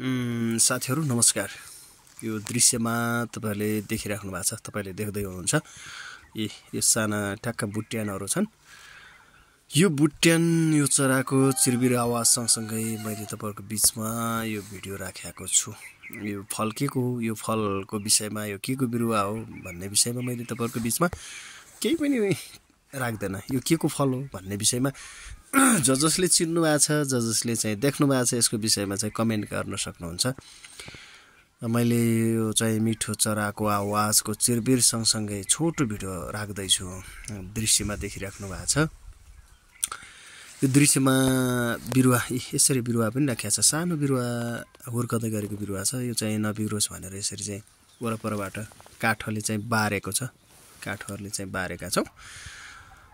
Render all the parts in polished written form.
साथीहरु नमस्कार। यो दृश्यमा तपाईहरुले देखिराख्नु भएको छ, तपाईले देख्दै हुनुहुन्छ। यो साना ठ्याक्क बुट्यानहरु छन्। यो बुट्यान यो चराको चिरबिर आवाज सँगसँगै मैले तपाईहरुको बीचमा यो भिडियो राखेको छु। यो फल केको हो, यो फलको विषयमा, यो केको बिरुवा हो भन्ने विषयमा मैले तपाईहरुको बीचमा केही पनि राख्दैन। यो केको फल हो भन्ने विषयमा जसले चिन्नु भएको छ, जसले चाहिँ देख्नु भएको छ, यसको विषयमा चाहिँ कमेन्ट गर्न सक्नुहुन्छ। मैले यो चाहिँ मिठो चराको आवाजको चिरबिर सँगसँगै छोटो भिडियो राख्दै छु। दृश्यमा देखिराख्नु भएको छ। यो दृश्यमा बिरुवा यसरी बिरुवा पनि राखेको छ। सानो बिरुवा हुर्कदै गरेको बिरुवा छ। यो चाहिँ नबिग्रोस् भनेर यसरी चाहिँ वरपरबाट काठले चाहिँ बारेको छ। काठहरुले चाहिँ बारेका छौं।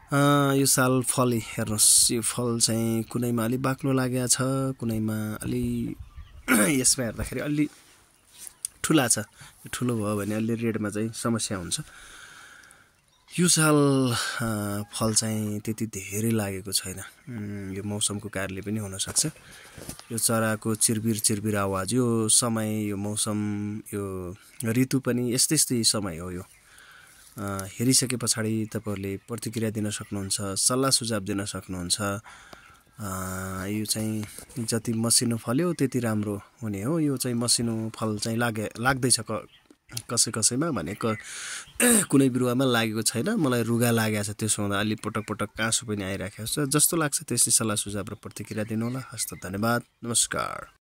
यो साल फल हेर्नुस्, यो फल चाहिँ कुनैमा अलि बाक्लो लागेको छ, कुनैमा अलि यसमा हेर्दाखेरि अलि ठुला छ। यो ठुलो भयो भने अलि रेडमा चाहिँ समस्या हुन्छ। यो साल फल चाहिँ त्यति धेरै लागेको छैन। यो मौसमको कारणले पनि हुन सक्छ। यो चराको चिरबिर आवाज, यो समय, यो मौसम, यो ऋतु पनि यस्तै समय हो। यो हेरिसके पछाडी तपाईहरुले प्रतिक्रिया दिन सक्नुहुन्छ, सल्लाह सुझाव दिन सक्नुहुन्छ। यो चाहिँ जति मसिनो फल्यो त्यति राम्रो हुने हो। यो चाहिँ मसिनो फल चाहिँ लाग्दै छ कसैमा भने कुनै बिरुवामा लागेको छैन। मलाई रुगा लागेको छ, त्यसो हुँदा अलि पटक काँसो पनि आइराखेको छ। जस्तो लाग्छ त्यसै सल्लाह सुझाव र प्रतिक्रिया दिनु होला। हस्त धन्यवाद, नमस्कार।